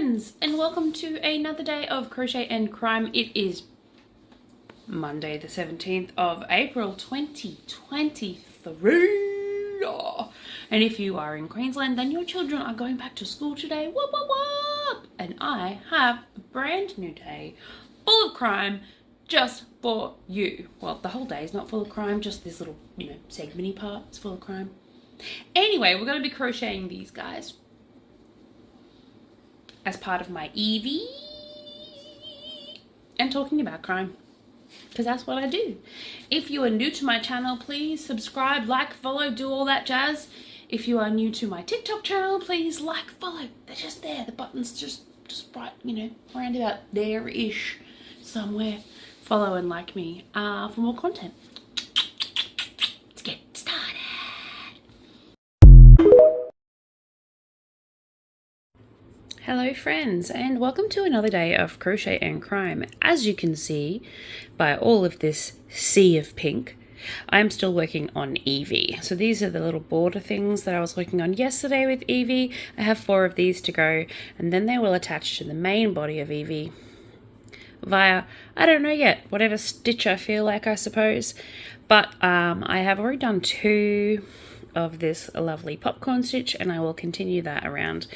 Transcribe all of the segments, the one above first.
friends, and welcome to another day of Crochet and Crime. It is Monday the 17th of April 2023. And if you are in Queensland, then your children are going back to school today. Whoop, whoop, whoop. And I have a brand new day full of crime just for you. Well, the whole day is not full of crime, just this little, segmenty part is full of crime. Anyway, we're going to be crocheting these guys as part of my EV and talking about crime, because that's what I do. If you are new to my channel, please subscribe, like, follow, do all that jazz. If you are new to my TikTok channel, please like, follow. They're just there. The button's just right, around about there-ish somewhere. Follow and like me for more content. Let's get started. Hello friends, and welcome to another day of Crochet and Crime. As you can see by all of this sea of pink, I am still working on Evie. So these are the little border things that I was working on yesterday with Evie. I have 4 of these to go, and then they will attach to the main body of Evie via, I don't know yet, whatever stitch I feel like, I suppose. But I have already done 2 of this lovely popcorn stitch, and I will continue that around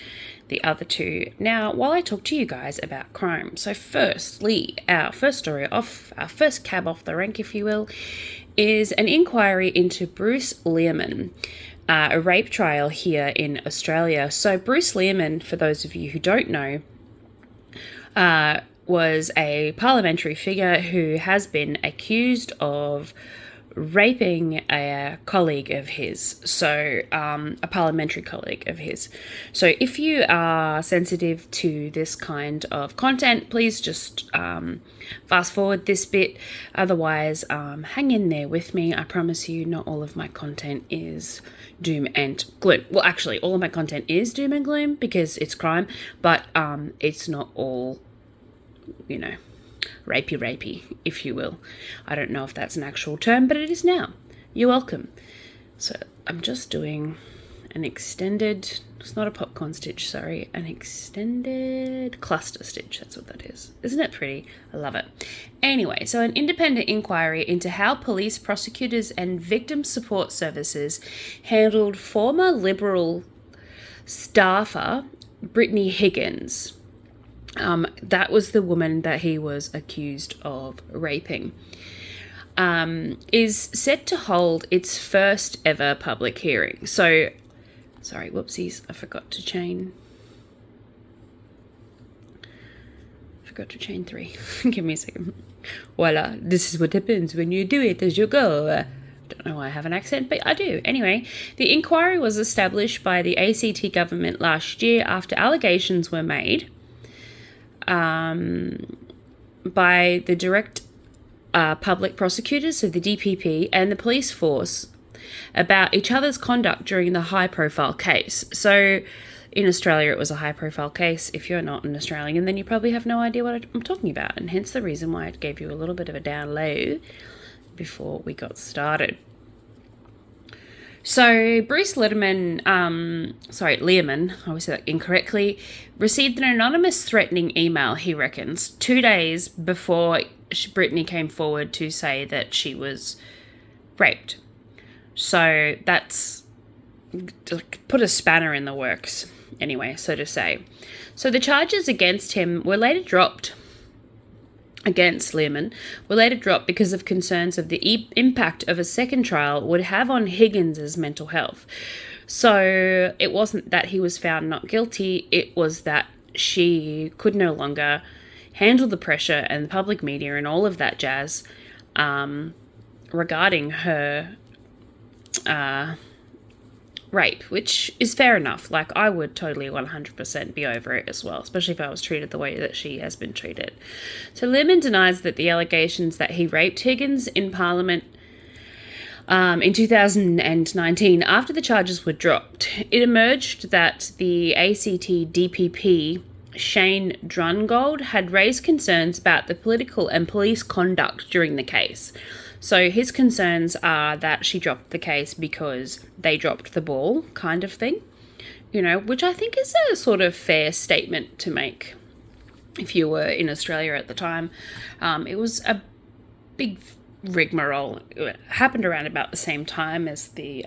the other 2. Now, while I talk to you guys about crime, so firstly, our first story off, our first cab off the rank, if you will, is an inquiry into Bruce Lehrmann, a rape trial here in Australia. So Bruce Lehrmann, for those of you who don't know, was a parliamentary figure who has been accused of raping a colleague of his, so a parliamentary colleague of his. So if you are sensitive to this kind of content, please just fast forward this bit. Otherwise, hang in there with me. I promise you not all of my content is doom and gloom. Well, actually, all of my content is doom and gloom because it's crime, but it's not all, rapey, if you will. I don't know if that's an actual term, but it is now. You're welcome. So I'm just doing an extended, it's not a popcorn stitch, sorry, an extended cluster stitch. That's what that is. Isn't it pretty? I love it. Anyway, so an independent inquiry into how police, prosecutors and victim support services handled former Liberal staffer Brittany Higgins. That was the woman that he was accused of raping, is set to hold its first ever public hearing. So, sorry, whoopsies, I forgot to chain 3. Give me a second. Voila, this is what happens when you do it as you go. Don't know why I have an accent, but I do. Anyway, the inquiry was established by the ACT government last year after allegations were made by the direct public prosecutors, so the DPP, and the police force about each other's conduct during the high-profile case. So in Australia, it was a high-profile case. If you're not an Australian, then you probably have no idea what I'm talking about, and hence the reason why I gave you a little bit of a down low before we got started. So Bruce Lehrmann, Lehrmann, I always say that incorrectly, received an anonymous threatening email, he reckons, 2 days before Brittany came forward to say that she was raped. So that's put a spanner in the works, anyway, so to say. So the charges against him were later dropped. Against Lehrmann were later dropped because of concerns of the impact of a second trial would have on Higgins's mental health. So it wasn't that he was found not guilty, it was that she could no longer handle the pressure and the public media and all of that jazz regarding her rape, which is fair enough. Like, I would totally 100% be over it as well, especially if I was treated the way that she has been treated. So Lehrmann denies that the allegations that he raped Higgins in Parliament in 2019, after the charges were dropped, it emerged that the ACT DPP Shane Drungold had raised concerns about the political and police conduct during the case. So his concerns are that she dropped the case because they dropped the ball, kind of thing. which I think is a sort of fair statement to make if you were in Australia at the time. It was a big rigmarole. It happened around about the same time as the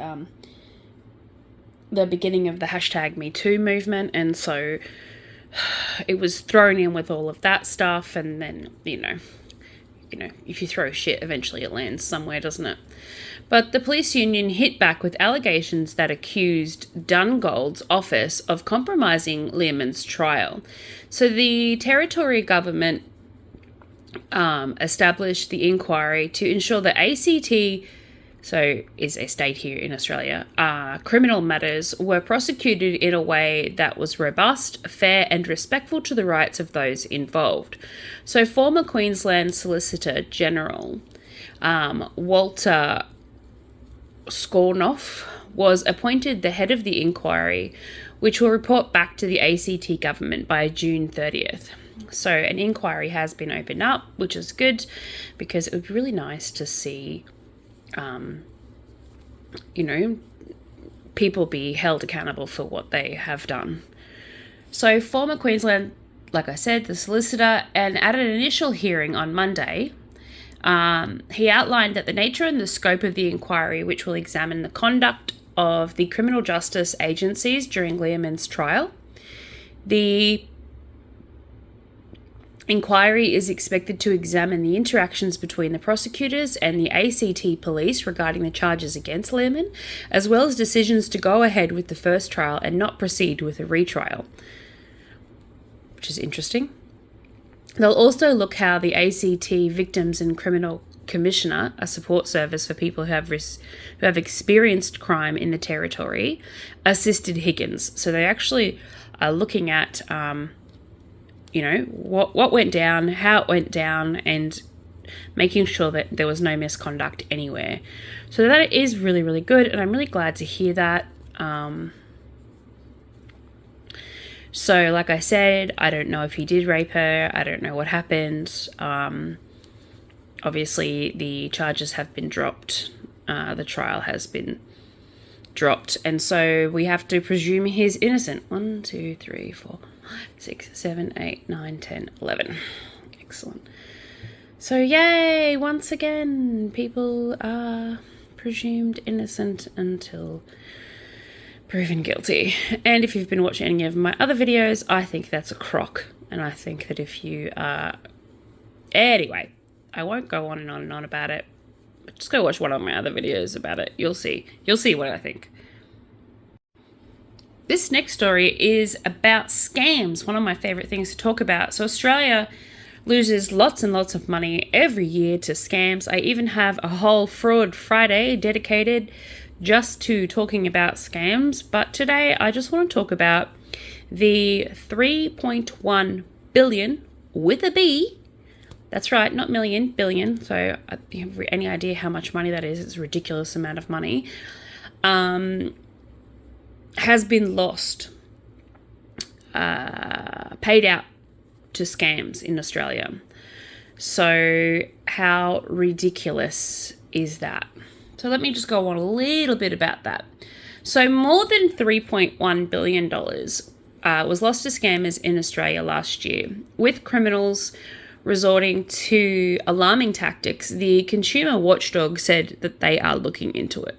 beginning of the hashtag Me Too movement, and so it was thrown in with all of that stuff, and then, if you throw shit, eventually it lands somewhere, doesn't it? But the police union hit back with allegations that accused Dungold's office of compromising Learmonth's trial. So the Territory government established the inquiry to ensure that ACT, so is a state here in Australia, criminal matters were prosecuted in a way that was robust, fair and respectful to the rights of those involved. So former Queensland Solicitor General Walter Scornoff was appointed the head of the inquiry, which will report back to the ACT government by June 30th. So an inquiry has been opened up, which is good, because it would be really nice to see people be held accountable for what they have done. So former Queensland, like I said, the solicitor, and at an initial hearing on Monday, he outlined that the nature and the scope of the inquiry, which will examine the conduct of the criminal justice agencies during Learmonth's trial. The inquiry is expected to examine the interactions between the prosecutors and the ACT police regarding the charges against Learmonth, as well as decisions to go ahead with the first trial and not proceed with a retrial, which is interesting. They'll also look how the ACT Victims and Criminal Commissioner, a support service for people who have experienced crime in the Territory, assisted Higgins. So they actually are looking at what went down, how it went down, and making sure that there was no misconduct anywhere. So that is really, really good, and I'm really glad to hear that. So like I said, I don't know if he did rape her. I don't know what happened. Obviously, the charges have been dropped. The trial has been dropped, and so we have to presume he's innocent. 1, 2, 3, 4, 5, 6, 7, 8, 9, 10, 11. Excellent. So yay, once again, people are presumed innocent until proven guilty. And if you've been watching any of my other videos, I think that's a crock. And I think that if you are... Anyway, I won't go on and on and on about it. But just go watch one of my other videos about it. You'll see. You'll see what I think. This next story is about scams, one of my favourite things to talk about. So Australia loses lots and lots of money every year to scams. I even have a whole Fraud Friday dedicated just to talking about scams. But today I just want to talk about the 3.1 billion with a B. That's right, not million, billion. So if you have any idea how much money that is, it's a ridiculous amount of money. Has been lost, paid out to scams in Australia. So how ridiculous is that? So let me just go on a little bit about that. So more than $3.1 billion was lost to scammers in Australia last year, with criminals resorting to alarming tactics. The consumer watchdog said that they are looking into it.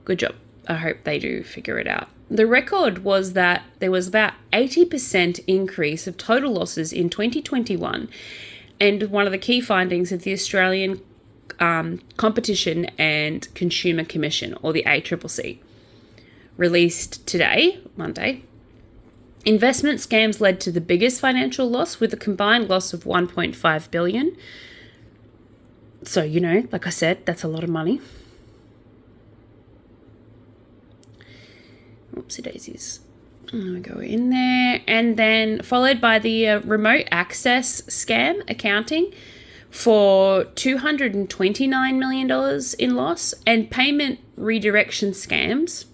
Good job. I hope they do figure it out. The record was that there was about 80% increase of total losses in 2021, and one of the key findings of the Australian Competition and Consumer Commission, or the ACCC, released today, Monday. Investment scams led to the biggest financial loss, with a combined loss of $1.5 billion. So, like I said, that's a lot of money. Oopsie daisies. I'm go in there. And then followed by the remote access scam accounting for $229 million in loss, and payment redirection scams.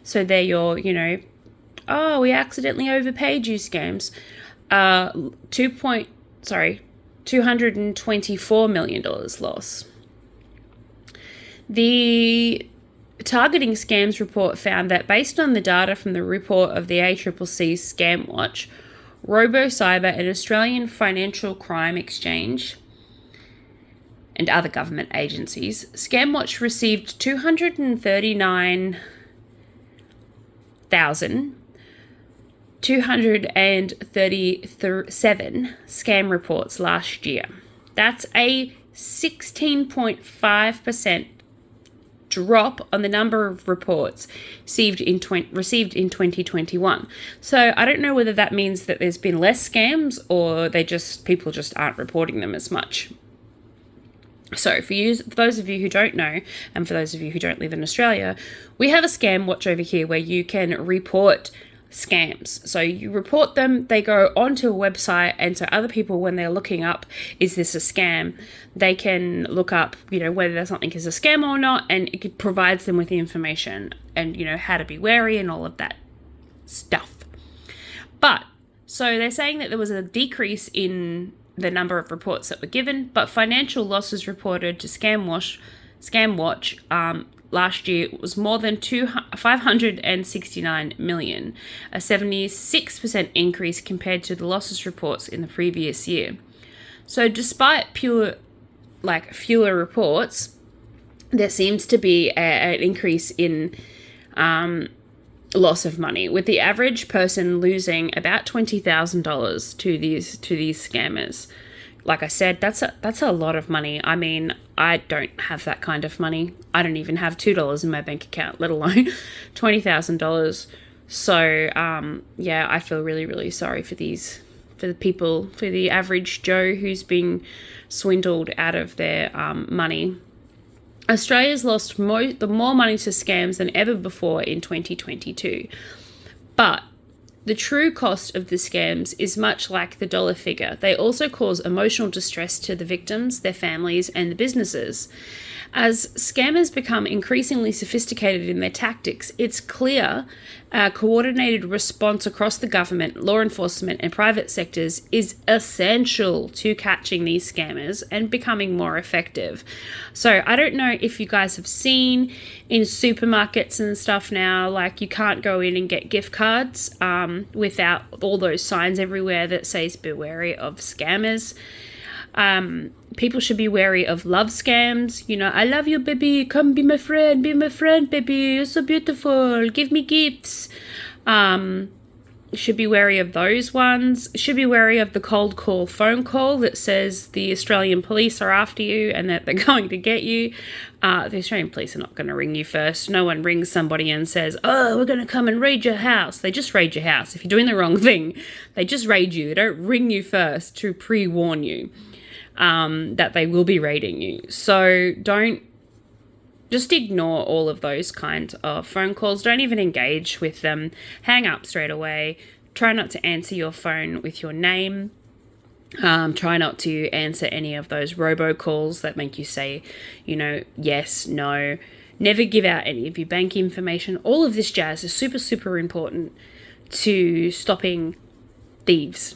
So they're your, we accidentally overpaid you scams. $224 million loss. The targeting scams report found that based on the data from the report of the ACCC Scam Watch, RoboCyber, and Australian Financial Crime Exchange, and other government agencies, Scamwatch received 239,237 scam reports last year. That's a 16.5% drop on the number of reports received in 2021. So I don't know whether that means that there's been less scams or people just aren't reporting them as much. So for those of you who don't know, and for those of you who don't live in Australia, we have a scam watch over here where you can report scams. So you report them, they go onto a website, and so other people, when they're looking up, is this a scam, they can look up, whether something is a scam or not, and it provides them with the information and, how to be wary and all of that stuff. But, so they're saying that there was a decrease in the number of reports that were given, but financial losses reported to Scamwatch last year was more than 569 million, a 76% increase compared to the losses reports in the previous year. So despite fewer reports, there seems to be an increase in loss of money, with the average person losing about $20,000 to these scammers. Like I said, that's a lot of money. I mean, I don't have that kind of money. I don't even have $2 in my bank account, let alone $20,000. So, I feel really, really sorry for the people, for the average Joe who's being swindled out of their money. Australia's lost more money to scams than ever before in 2022. But the true cost of the scams is much like the dollar figure. They also cause emotional distress to the victims, their families, and the businesses. As scammers become increasingly sophisticated in their tactics, it's clear a coordinated response across the government, law enforcement, and private sectors is essential to catching these scammers and becoming more effective. So I don't know if you guys have seen in supermarkets and stuff now, like you can't go in and get gift cards without all those signs everywhere that says be wary of scammers. People should be wary of love scams. I love you, baby. Come be my friend, baby. You're so beautiful. Give me gifts. Should be wary of those ones. Should be wary of the cold call phone call that says the Australian police are after you and that they're going to get you. The Australian police are not going to ring you first. No one rings somebody and says, oh, we're going to come and raid your house. They just raid your house. If you're doing the wrong thing, they just raid you. They don't ring you first to pre-warn you that they will be raiding you. So just ignore all of those kinds of phone calls. Don't even engage with them. Hang up straight away. Try not to answer your phone with your name. Try not to answer any of those robocalls that make you say, yes, no. Never give out any of your bank information. All of this jazz is super, super important to stopping thieves.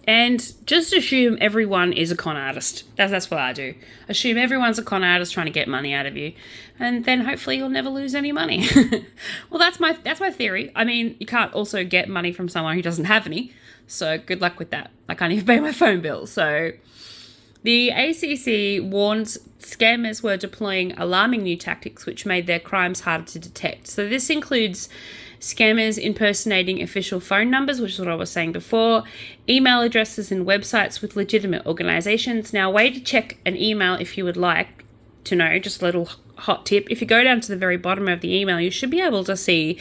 And just assume everyone is a con artist. That's what I do. Assume everyone's a con artist trying to get money out of you. And then hopefully you'll never lose any money. Well, that's my theory. I mean, you can't also get money from someone who doesn't have any. So good luck with that. I can't even pay my phone bill. So the ACC warns scammers were deploying alarming new tactics which made their crimes harder to detect. So this includes scammers impersonating official phone numbers, which is what I was saying before, email addresses and websites with legitimate organizations. Now, a way to check an email if you would like to know, just a little hot tip, if you go down to the very bottom of the email, you should be able to see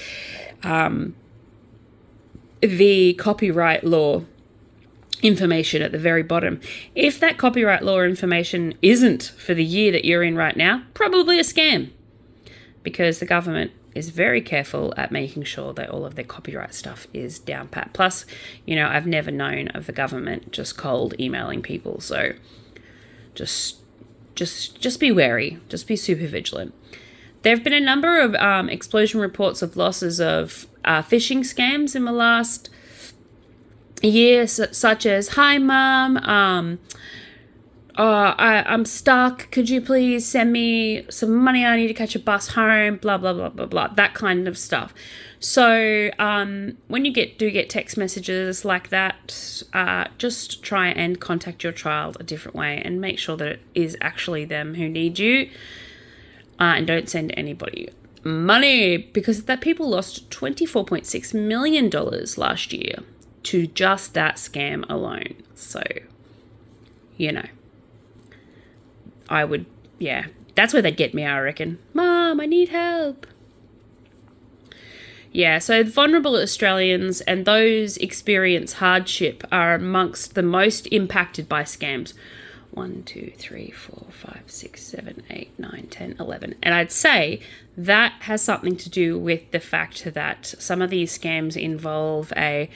the copyright law information at the very bottom. If that copyright law information isn't for the year that you're in right now, probably a scam, because the government is very careful at making sure that all of their copyright stuff is down pat. Plus, I've never known of the government just cold emailing people. So just be wary. Just be super vigilant. There have been a number of explosion reports of losses of phishing scams in the last year, such as, hi, Mum, I'm stuck. Could you please send me some money? I need to catch a bus home, blah, blah, blah, blah, blah, that kind of stuff. So when you do get text messages like that, just try and contact your child a different way and make sure that it is actually them who need you, and don't send anybody money, because that people lost $24.6 million last year to just that scam alone. So, that's where they'd get me, I reckon. Mom, I need help. Yeah, so vulnerable Australians and those experience hardship are amongst the most impacted by scams. 1, 2, 3, 4, 5, 6, 7, 8, 9, 10, 11. And I'd say that has something to do with the fact that some of these scams involve pay,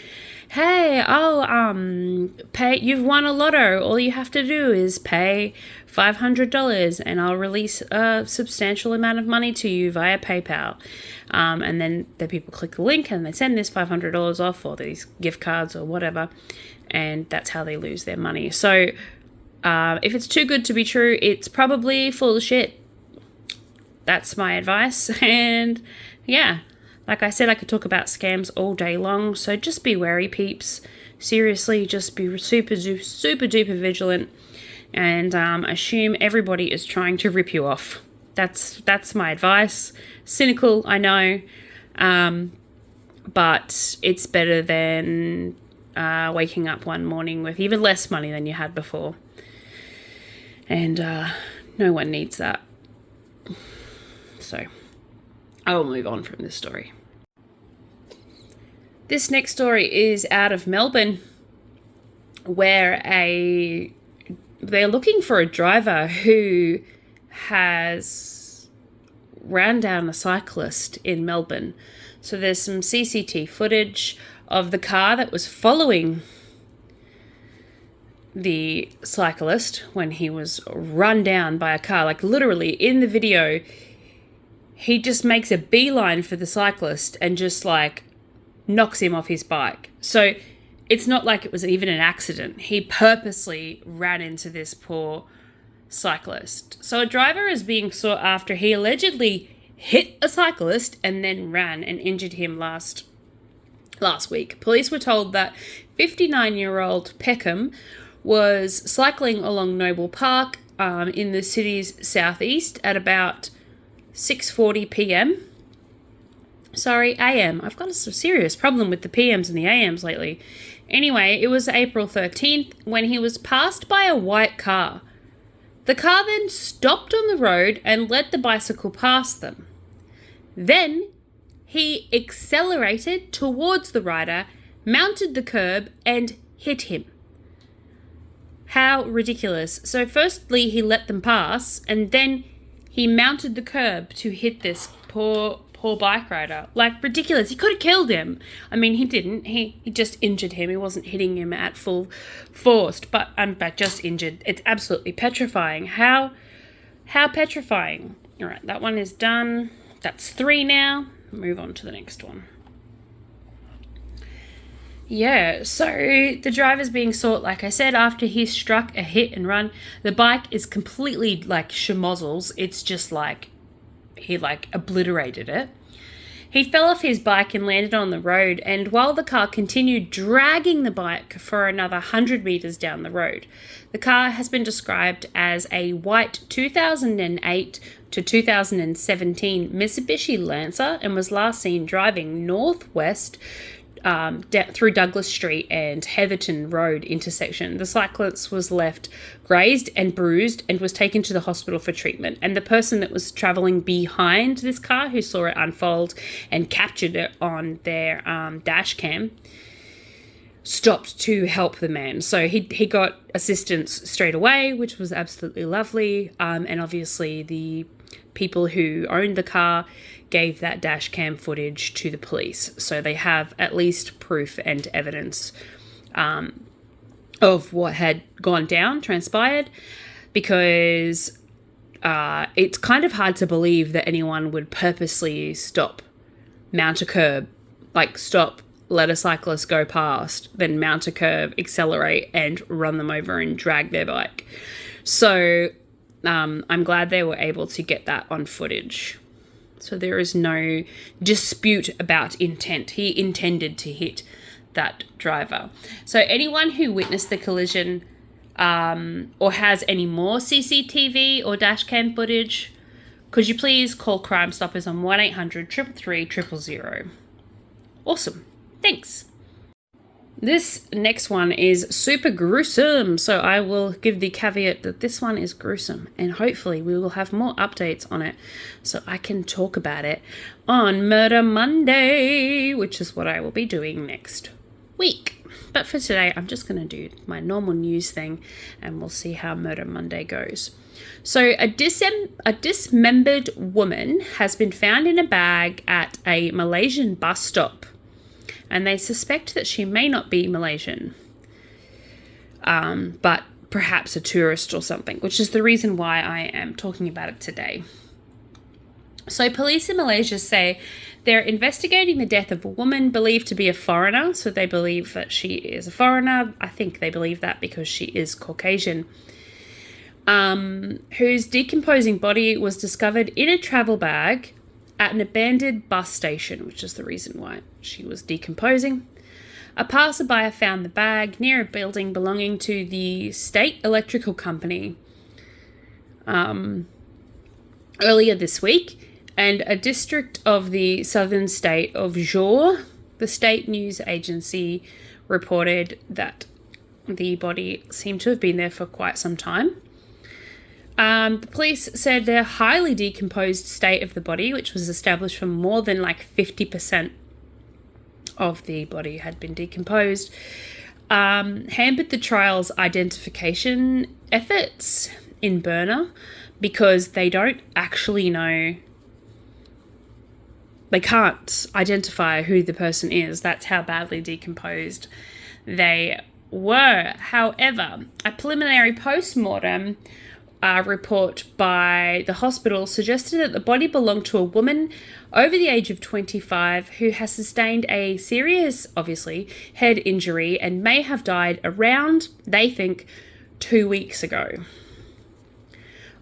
you've won a lotto. All you have to do is pay $500 and I'll release a substantial amount of money to you via PayPal. And then the people click the link and they send this $500 off, or these gift cards or whatever. And that's how they lose their money. So if it's too good to be true, it's probably full of shit. That's my advice. And yeah, like I said, I could talk about scams all day long. So just be wary, peeps. Seriously, just be super duper vigilant, and assume everybody is trying to rip you off. That's my advice. Cynical, I know, but it's better than waking up one morning with even less money than you had before. And no one needs that. So I will move on from this story. This next story is out of Melbourne, where they're looking for a driver who has ran down a cyclist in Melbourne. So there's some CCTV footage of the car that was following the cyclist when he was run down by a car. Like literally in the video, he just makes a beeline for the cyclist and just like knocks him off his bike. So it's not like it was even an accident. He purposely ran into this poor cyclist. So a driver is being sought after. He allegedly hit a cyclist and then ran and injured him last week. Police were told that 59-year-old Peckham was cycling along Noble Park in the city's southeast at about 6:40 p.m. Sorry, AM. I've got a serious problem with the PMs and the AMs lately. Anyway, it was April 13th when he was passed by a white car. The car then stopped on the road and let the bicycle past them. Then he accelerated towards the rider, mounted the curb, and hit him. How ridiculous. So firstly, he let them pass, and then he mounted the curb to hit this poor bike rider. Like, ridiculous. He could have killed him. I mean, he didn't. He just injured him. He wasn't hitting him at full force, but just injured. It's absolutely petrifying. How petrifying. All right, that one is done. That's 3 now. Move on to the next one. Yeah, so the driver's being sought, like I said, after he struck a hit and run. The bike is completely like schmozzles. It's just like he like obliterated it. He fell off his bike and landed on the road, and while the car continued dragging the bike for another 100 meters down the road. The car has been described as a white 2008 to 2017 Mitsubishi Lancer and was last seen driving northwest through Douglas Street and Heatherton Road intersection. The cyclist was left grazed and bruised and was taken to the hospital for treatment. And the person that was travelling behind this car, who saw it unfold and captured it on their dash cam, stopped to help the man. So he got assistance straight away, which was absolutely lovely. And obviously the people who owned the car gave that dash cam footage to the police. So they have at least proof and evidence of what had gone down, transpired, because it's kind of hard to believe that anyone would purposely stop, mount a curb, like stop, let a cyclist go past, then mount a curb, accelerate and run them over and drag their bike. So I'm glad they were able to get that on footage. So there is no dispute about intent. He intended to hit that driver. So anyone who witnessed the collision or has any more CCTV or dash cam footage, could you please call Crime Stoppers on 1-800-333-000. Awesome. Thanks. This next one is super gruesome, so I will give the caveat that this one is gruesome, and hopefully we will have more updates on it so I can talk about it on Murder Monday, which is what I will be doing next week. But for today, I'm just going to do my normal news thing, and we'll see how Murder Monday goes. So a dismembered woman has been found in a bag at a Malaysian bus stop, and they suspect that she may not be Malaysian, but perhaps a tourist or something, which is the reason why I am talking about it today. So police in Malaysia say they're investigating the death of a woman believed to be a foreigner. So they believe that she is a foreigner. I think they believe that because she is Caucasian, whose decomposing body was discovered in a travel bag at an abandoned bus station, which is the reason why she was decomposing. A passerby found the bag near a building belonging to the state electrical company earlier this week, and a district of the southern state of Johor, the state news agency, reported that the body seemed to have been there for quite some time. The police said the highly decomposed state of the body, which was established from more than 50% of the body had been decomposed, hampered the trial's identification efforts in Burma because they don't actually know. They can't identify who the person is. That's how badly decomposed they were. However, a preliminary post-mortem report by the hospital suggested that the body belonged to a woman over the age of 25 who has sustained a serious, obviously, head injury and may have died around, they think, 2 weeks ago.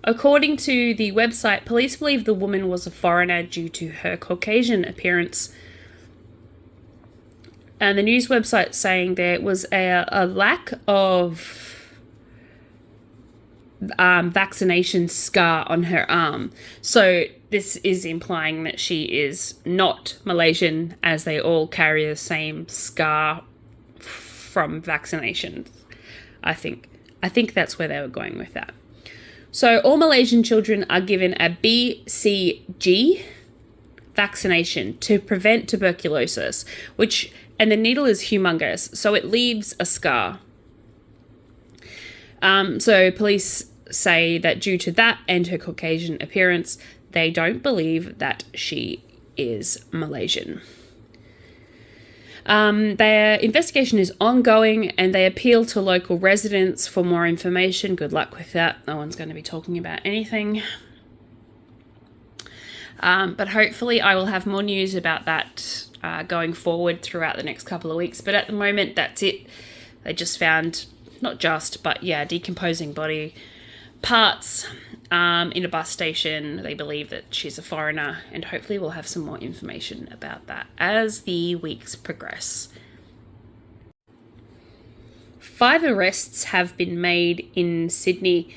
According to the website, police believe the woman was a foreigner due to her Caucasian appearance. And the news website saying there was a lack of vaccination scar on her arm. So this is implying that she is not Malaysian, as they all carry the same scar from vaccinations. I think that's where they were going with that. So all Malaysian children are given a BCG vaccination to prevent tuberculosis, and the needle is humongous, so it leaves a scar. So police say that due to that and her Caucasian appearance, they don't believe that she is Malaysian. Their investigation is ongoing and they appeal to local residents for more information. Good luck with that. No one's going to be talking about anything. But hopefully I will have more news about that going forward throughout the next couple of weeks. But at the moment, that's it. They just found, decomposing body parts in a bus station. They believe that she's a foreigner, and hopefully we'll have some more information about that as the weeks progress. 5 arrests have been made in Sydney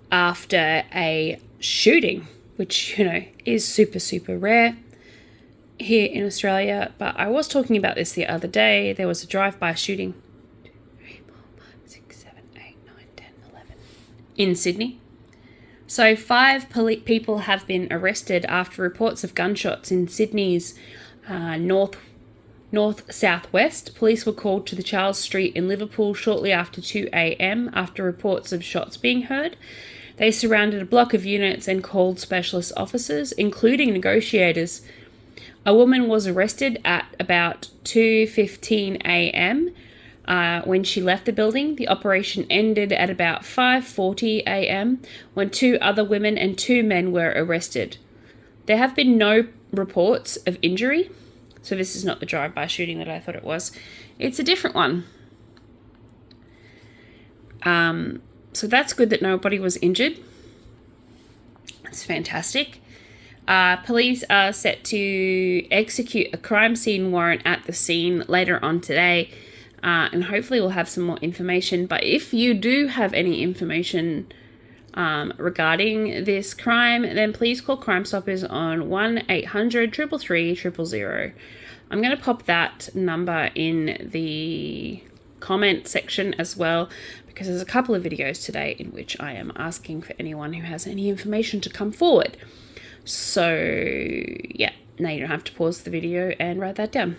after a shooting, which, is super, super rare here in Australia. But I was talking about this the other day. There was a drive-by shooting. 2, 3, 4, 5, 6, 7, 8, 9, 10, 11 in Sydney. So 5 people have been arrested after reports of gunshots in Sydney's north-southwest. Police were called to the Charles Street in Liverpool shortly after 2 a.m. after reports of shots being heard. They surrounded a block of units and called specialist officers, including negotiators. A woman was arrested at about 2:15 a.m. When she left the building. The operation ended at about 5:40 a.m. when 2 other women and 2 men were arrested. There have been no reports of injury. So this is not the drive-by shooting that I thought it was. It's a different one. So that's good that nobody was injured. It's fantastic. Police are set to execute a crime scene warrant at the scene later on today, and hopefully we'll have some more information. But if you do have any information regarding this crime, then please call Crime Stoppers on 1-800-333-000. I'm going to pop that number in the comment section as well, because there's a couple of videos today in which I am asking for anyone who has any information to come forward. So, yeah, now you don't have to pause the video and write that down.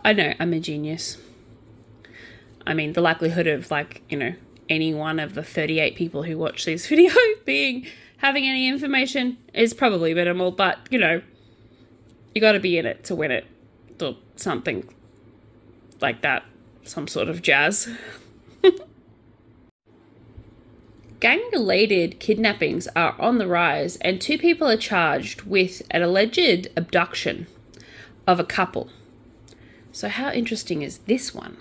I know, I'm a genius. I mean, the likelihood of, like, you know, any one of the 38 people who watch this video having any information is probably minimal, but, you know, you got to be in it to win it, or something like that, some sort of jazz. Gang-related kidnappings are on the rise, and 2 people are charged with an alleged abduction of a couple. So how interesting is this one?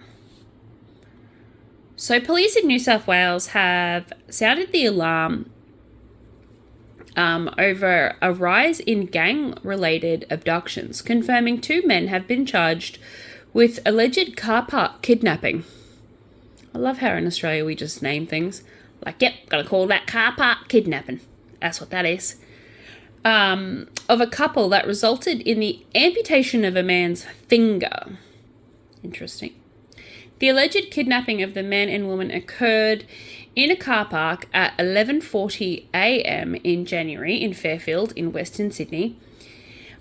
So police in New South Wales have sounded the alarm over a rise in gang-related abductions, confirming 2 men have been charged with alleged car park kidnapping. I love how in Australia we just name things. Like, yep, gotta call that car park kidnapping. That's what that is. Of a couple that resulted in the amputation of a man's finger. Interesting. The alleged kidnapping of the man and woman occurred in a car park at 11:40 a.m. in January in Fairfield in Western Sydney.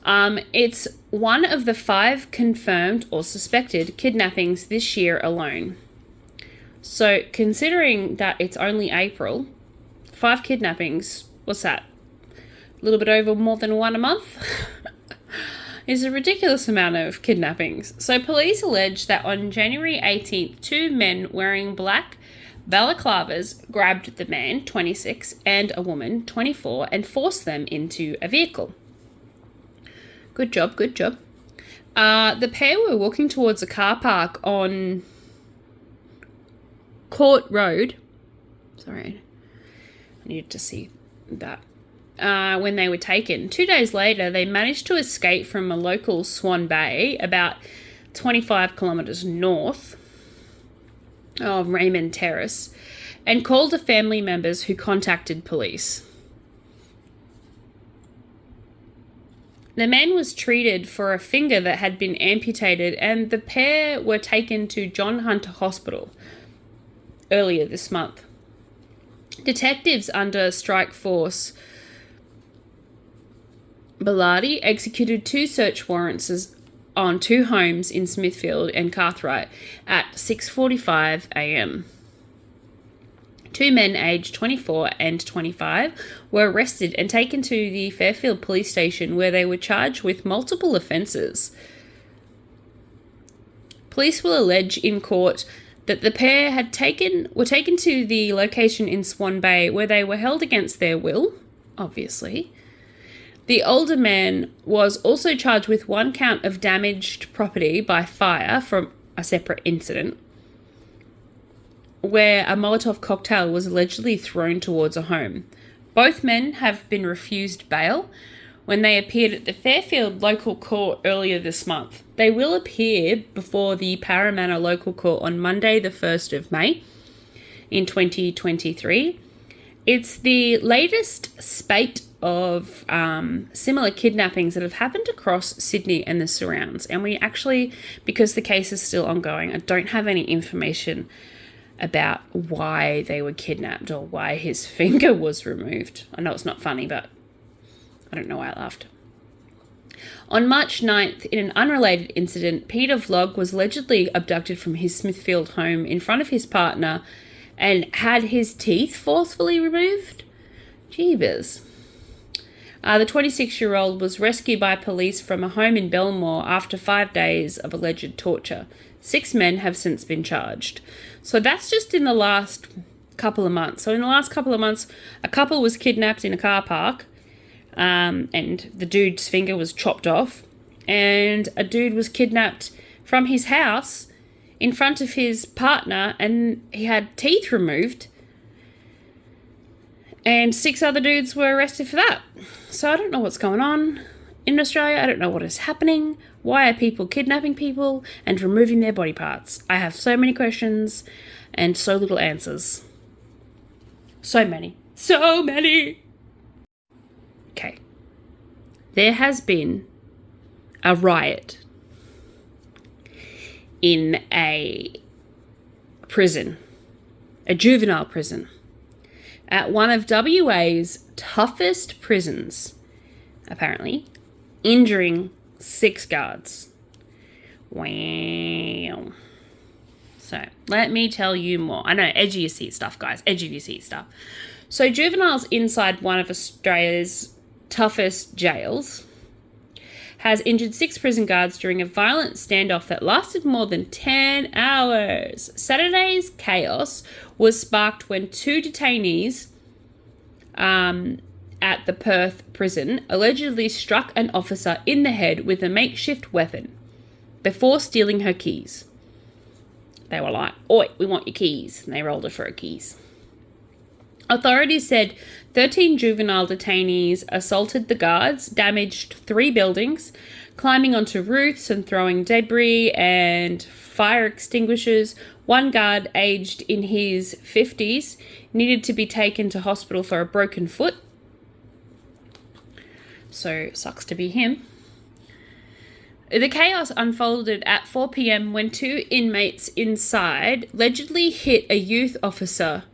It's one of the 5 confirmed or suspected kidnappings this year alone. So, considering that it's only April, 5 kidnappings, what's that? A little bit over more than 1 a month? Is a ridiculous amount of kidnappings. So, police allege that on January 18th, 2 men wearing black balaclavas grabbed the man, 26, and a woman, 24, and forced them into a vehicle. Good job, good job. The pair were walking towards a car park on Court Road. Sorry, I needed to see that. When they were taken. 2 days later, they managed to escape from a local Swan Bay, about 25 kilometres north of Raymond Terrace, and called to family members who contacted police. The man was treated for a finger that had been amputated, and the pair were taken to John Hunter Hospital earlier this month. Detectives under Strike Force Bellardi executed 2 search warrants on 2 homes in Smithfield and Cartwright at 6:45 a.m. 2 men aged 24 and 25 were arrested and taken to the Fairfield police station, where they were charged with multiple offences. Police will allege in court that the pair were taken to the location in Swan Bay, where they were held against their will, obviously. The older man was also charged with 1 count of damaged property by fire from a separate incident, where a Molotov cocktail was allegedly thrown towards a home. Both men have been refused bail when they appeared at the Fairfield local court earlier this month. They will appear before the Parramatta local court on Monday, the 1st of May in 2023. It's the latest spate of similar kidnappings that have happened across Sydney and the surrounds. And we actually, because the case is still ongoing, I don't have any information about why they were kidnapped or why his finger was removed. I know it's not funny, but I don't know why I laughed. On March 9th, in an unrelated incident, Peter Vlog was allegedly abducted from his Smithfield home in front of his partner and had his teeth forcefully removed. Jeebus. The 26-year-old was rescued by police from a home in Belmore after 5 days of alleged torture. 6 men have since been charged. So that's just in the last couple of months. So in the last couple of months, a couple was kidnapped in a car park, and the dude's finger was chopped off, and a dude was kidnapped from his house in front of his partner, and he had teeth removed. And 6 other dudes were arrested for that. So I don't know what's going on in Australia. I don't know what is happening. Why are people kidnapping people and removing their body parts? I have so many questions and so little answers. So many. So many! Okay. There has been a riot in a prison, a juvenile prison, at one of WA's toughest prisons, apparently, injuring 6 guards. Wow. So, let me tell you more. I know, edge of your seat stuff, guys. Edge of your seat stuff. So, juveniles inside one of Australia's toughest jails has injured 6 prison guards during a violent standoff that lasted more than 10 hours. Saturday's chaos was sparked when 2 detainees at the Perth prison allegedly struck an officer in the head with a makeshift weapon before stealing her keys. They were like, "Oi, we want your keys." And they rolled her for her keys. Authorities said 13 juvenile detainees assaulted the guards, damaged 3 buildings, climbing onto roofs and throwing debris and fire extinguishers. One guard, aged in his 50s, needed to be taken to hospital for a broken foot. So, sucks to be him. The chaos unfolded at 4 p.m. when 2 inmates inside allegedly hit a youth officer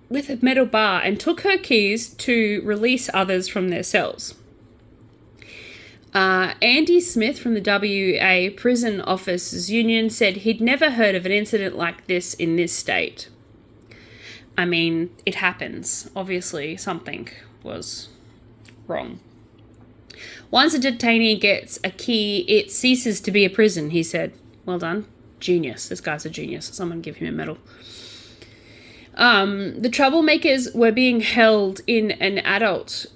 with a metal bar and took her keys to release others from their cells. Andy Smith from the WA Prison Officers Union said he'd never heard of an incident like this in this state. I mean, it happens. Obviously, something was wrong. Once a detainee gets a key, it ceases to be a prison, he said. Well done. Genius. This guy's a genius. Someone give him a medal. The troublemakers were being held in an adult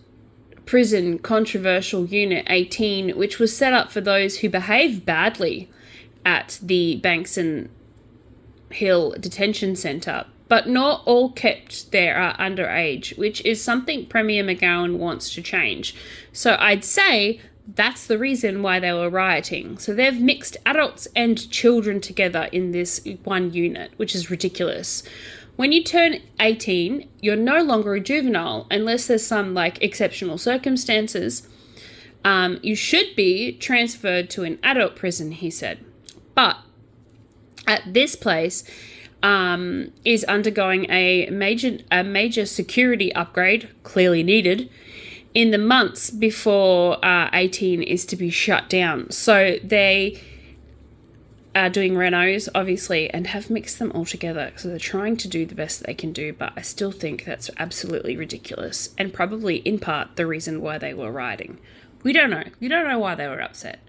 prison controversial unit 18, which was set up for those who behave badly at the Bankson Hill Detention Centre. But not all kept there are underage, which is something Premier McGowan wants to change. So I'd say that's the reason why they were rioting. So they've mixed adults and children together in this one unit, which is ridiculous. When you turn 18, you're no longer a juvenile unless there's some exceptional circumstances. You should be transferred to an adult prison, he said. But at this place is undergoing a major security upgrade, clearly needed, in the months before 18 is to be shut down. So they are doing renos, obviously, and have mixed them all together. So they're trying to do the best they can do, but I still think that's absolutely ridiculous and probably in part the reason why they were rioting. We don't know. We don't know why they were upset.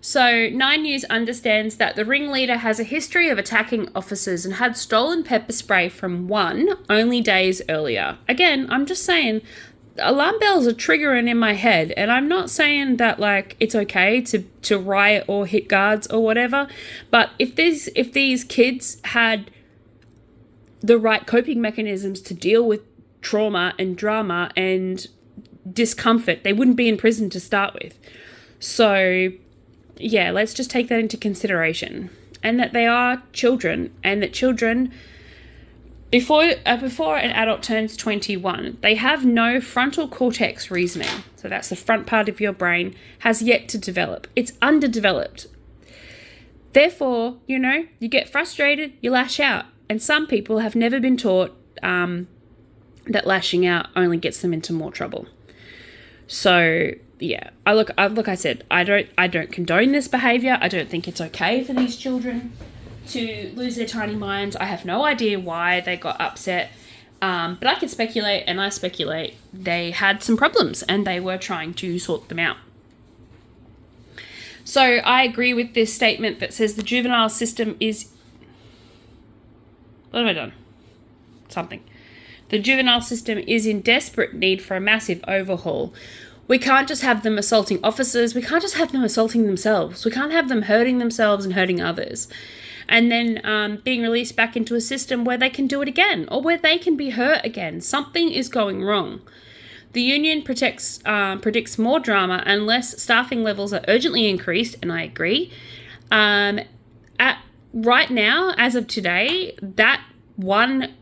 So 9 News understands that the ringleader has a history of attacking officers and had stolen pepper spray from one only days earlier. Again, I'm just saying, alarm bells are triggering in my head, and I'm not saying that it's okay to riot or hit guards or whatever, but if these kids had the right coping mechanisms to deal with trauma and drama and discomfort, they wouldn't be in prison to start with. So yeah, let's just take that into consideration, and that they are children, and that children, before an adult turns 21, they have no frontal cortex reasoning. So that's the front part of your brain, has yet to develop. It's underdeveloped. Therefore, you get frustrated, you lash out. And some people have never been taught that lashing out only gets them into more trouble. So yeah, I said, I don't condone this behavior. I don't think it's okay for these children to lose their tiny minds. I have no idea why they got upset, but I can speculate, and I speculate they had some problems and they were trying to sort them out. So I agree with this statement that says the juvenile system is... What have I done? Something. The juvenile system is in desperate need for a massive overhaul. We can't just have them assaulting officers. We can't just have them assaulting themselves. We can't have them hurting themselves and hurting others. and then being released back into a system where they can do it again or where they can be hurt again. Something is going wrong. The union predicts more drama unless staffing levels are urgently increased, and I agree. Right now, as of today, that one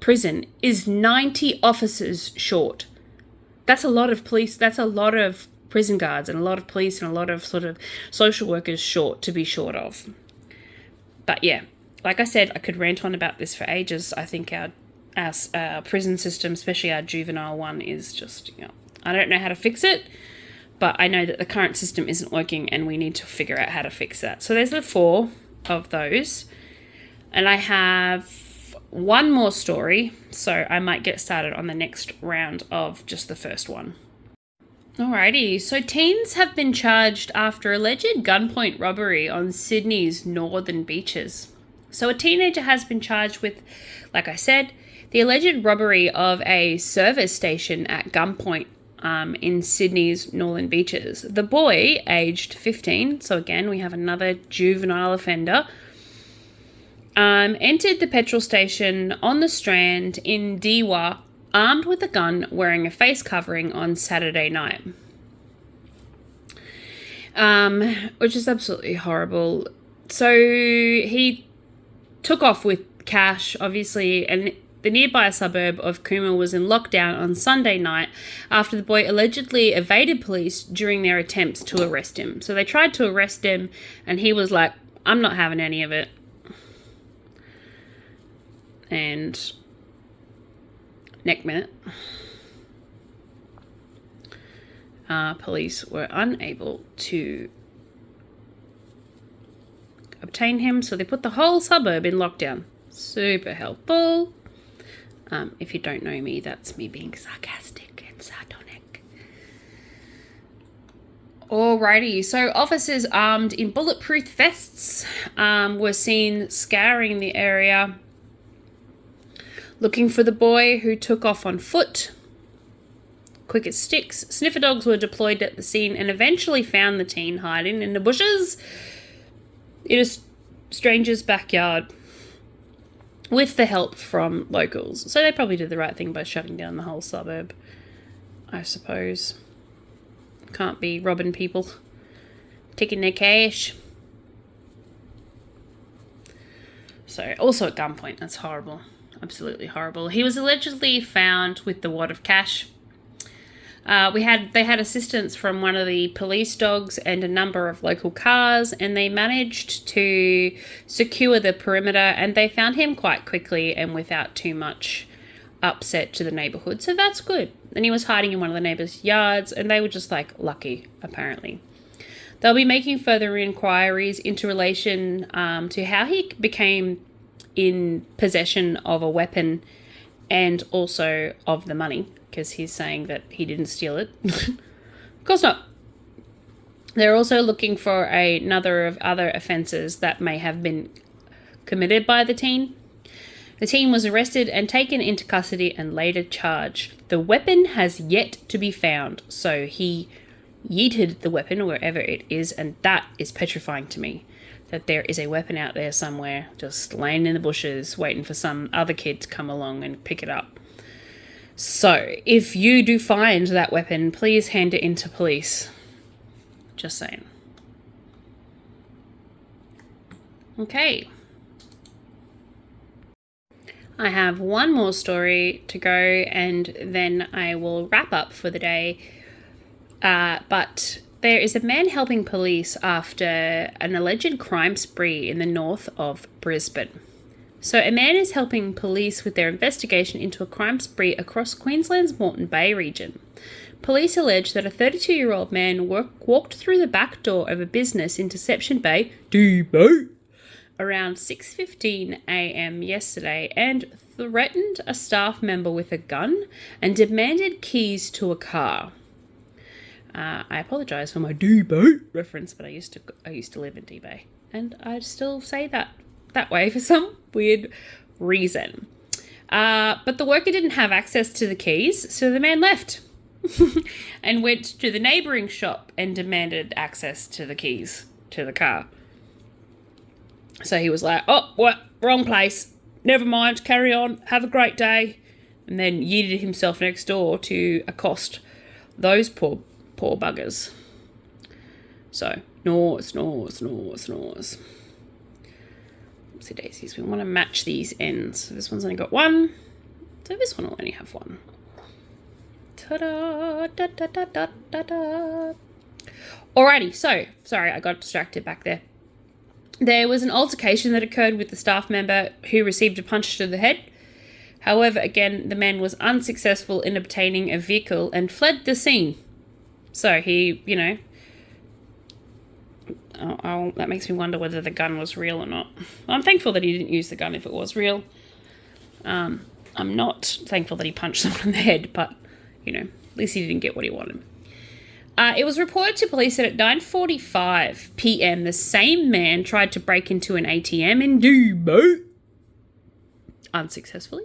prison is 90 officers short. That's a lot of police. That's a lot of prison guards and a lot of police and a lot of sort of social workers short to be short of. But yeah, like I said, I could rant on about this for ages. I think our prison system, especially our juvenile one, is just, I don't know how to fix it, but I know that the current system isn't working and we need to figure out how to fix that. So there's the 4 of those. And I have one more story, so I might get started on the next round of just the first one. Alrighty, so teens have been charged after alleged gunpoint robbery on Sydney's northern beaches. So a teenager has been charged with, like I said, the alleged robbery of a service station at gunpoint in Sydney's northern beaches. The boy, aged 15, so again we have another juvenile offender, entered the petrol station on the Strand in Dewa, armed with a gun, wearing a face covering on Saturday night. Which is absolutely horrible. So he took off with cash, obviously, and the nearby suburb of Cooma was in lockdown on Sunday night after the boy allegedly evaded police during their attempts to arrest him. So they tried to arrest him and he was like, I'm not having any of it. And next minute, police were unable to obtain him, so they put the whole suburb in lockdown. Super helpful. If you don't know me, that's me being sarcastic and sardonic. Alrighty, so officers armed in bulletproof vests were seen scouring the area, looking for the boy who took off on foot. Quick as sticks, sniffer dogs were deployed at the scene and eventually found the teen hiding in the bushes in a stranger's backyard with the help from locals. So they probably did the right thing by shutting down the whole suburb, I suppose. Can't be robbing people, taking their cash. So, also at gunpoint, that's horrible. Absolutely horrible. He was allegedly found with the wad of cash. They had assistance from one of the police dogs and a number of local cars, and they managed to secure the perimeter, and they found him quite quickly and without too much upset to the neighborhood. So that's good. And he was hiding in one of the neighbors' yards, and they were just like lucky, apparently. They'll be making further inquiries into relation to how he became in possession of a weapon and also of the money, because he's saying that he didn't steal it. Of course not. They're also looking for another of other offences that may have been committed by the teen. The teen was arrested and taken into custody and later charged. The weapon has yet to be found, so he yeeted the weapon wherever it is, and that is petrifying to me, that there is a weapon out there somewhere just laying in the bushes waiting for some other kid to come along and pick it up. So, if you do find that weapon, please hand it in to police. Just saying. Okay. I have one more story to go and then I will wrap up for the day. But there is a man helping police after an alleged crime spree in the north of Brisbane. So a man is helping police with their investigation into a crime spree across Queensland's Moreton Bay region. Police allege that a 32-year-old man walked through the back door of a business in Deception Bay, Debo, around 6:15 a.m. yesterday and threatened a staff member with a gun and demanded keys to a car. I apologise for my Debo reference, but I used to live in D-Bay, and I still say that way for some weird reason. But the worker didn't have access to the keys, so the man left and went to the neighbouring shop and demanded access to the keys to the car. So he was like, oh, what? Wrong place. Never mind. Carry on. Have a great day. And then yeeted himself next door to accost those poor buggers. So, snores. Oopsie daisies. We want to match these ends. So this one's only got one. So this one will only have one. Ta-da, da-da-da-da-da-da. Alrighty, so, sorry, I got distracted back there. There was an altercation that occurred with the staff member who received a punch to the head. However, again, the man was unsuccessful in obtaining a vehicle and fled the scene. So he, that makes me wonder whether the gun was real or not. Well, I'm thankful that he didn't use the gun if it was real. I'm not thankful that he punched someone in the head, but, at least he didn't get what he wanted. It was reported to police that at 9:45 p.m., the same man tried to break into an ATM in Dubai, unsuccessfully.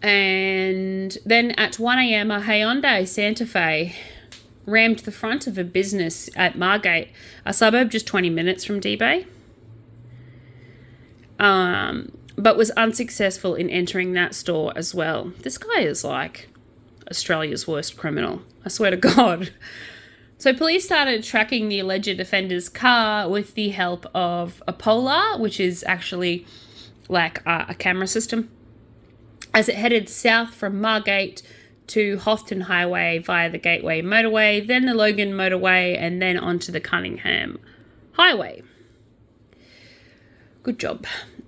And then at 1 a.m., a Hyundai Santa Fe rammed the front of a business at Margate, a suburb just 20 minutes from Dubai, but was unsuccessful in entering that store as well. This guy is like Australia's worst criminal. I swear to God. So police started tracking the alleged offender's car with the help of a Polar, which is actually like a camera system, as it headed south from Margate to Houghton Highway via the Gateway Motorway, then the Logan Motorway, and then onto the Cunningham Highway. Good job.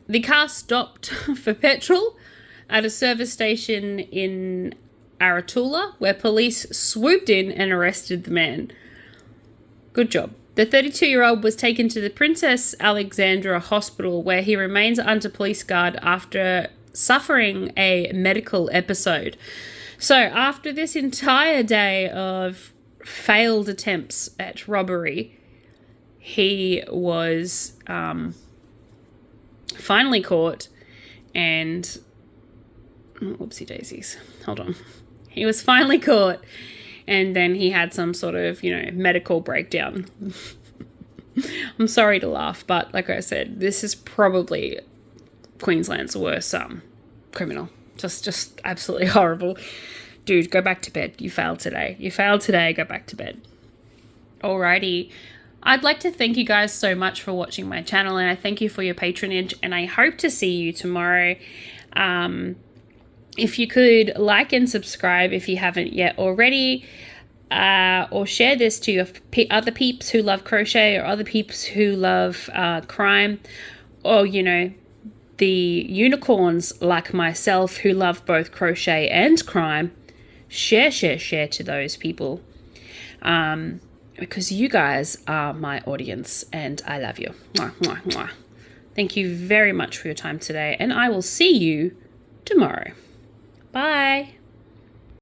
The car stopped for petrol at a service station in Aratula, where police swooped in and arrested the man. Good job. The 32-year-old was taken to the Princess Alexandra Hospital, where he remains under police guard after suffering a medical episode. So after this entire day of failed attempts at robbery, he was finally caught and... Whoopsie daisies. Hold on. He was finally caught, and then he had some sort of, medical breakdown. I'm sorry to laugh, but like I said, this is probably Queensland's worst criminal. Just absolutely horrible. Dude, go back to bed. You failed today. Go back to bed. Alrighty. I'd like to thank you guys so much for watching my channel, and I thank you for your patronage, and I hope to see you tomorrow. If you could like and subscribe if you haven't yet already, or share this to your other peeps who love crochet, or other peeps who love crime, or, the unicorns like myself who love both crochet and crime. Share to those people, because you guys are my audience and I love you. Mwah, mwah, mwah. Thank you very much for your time today, and I will see you tomorrow. Bye.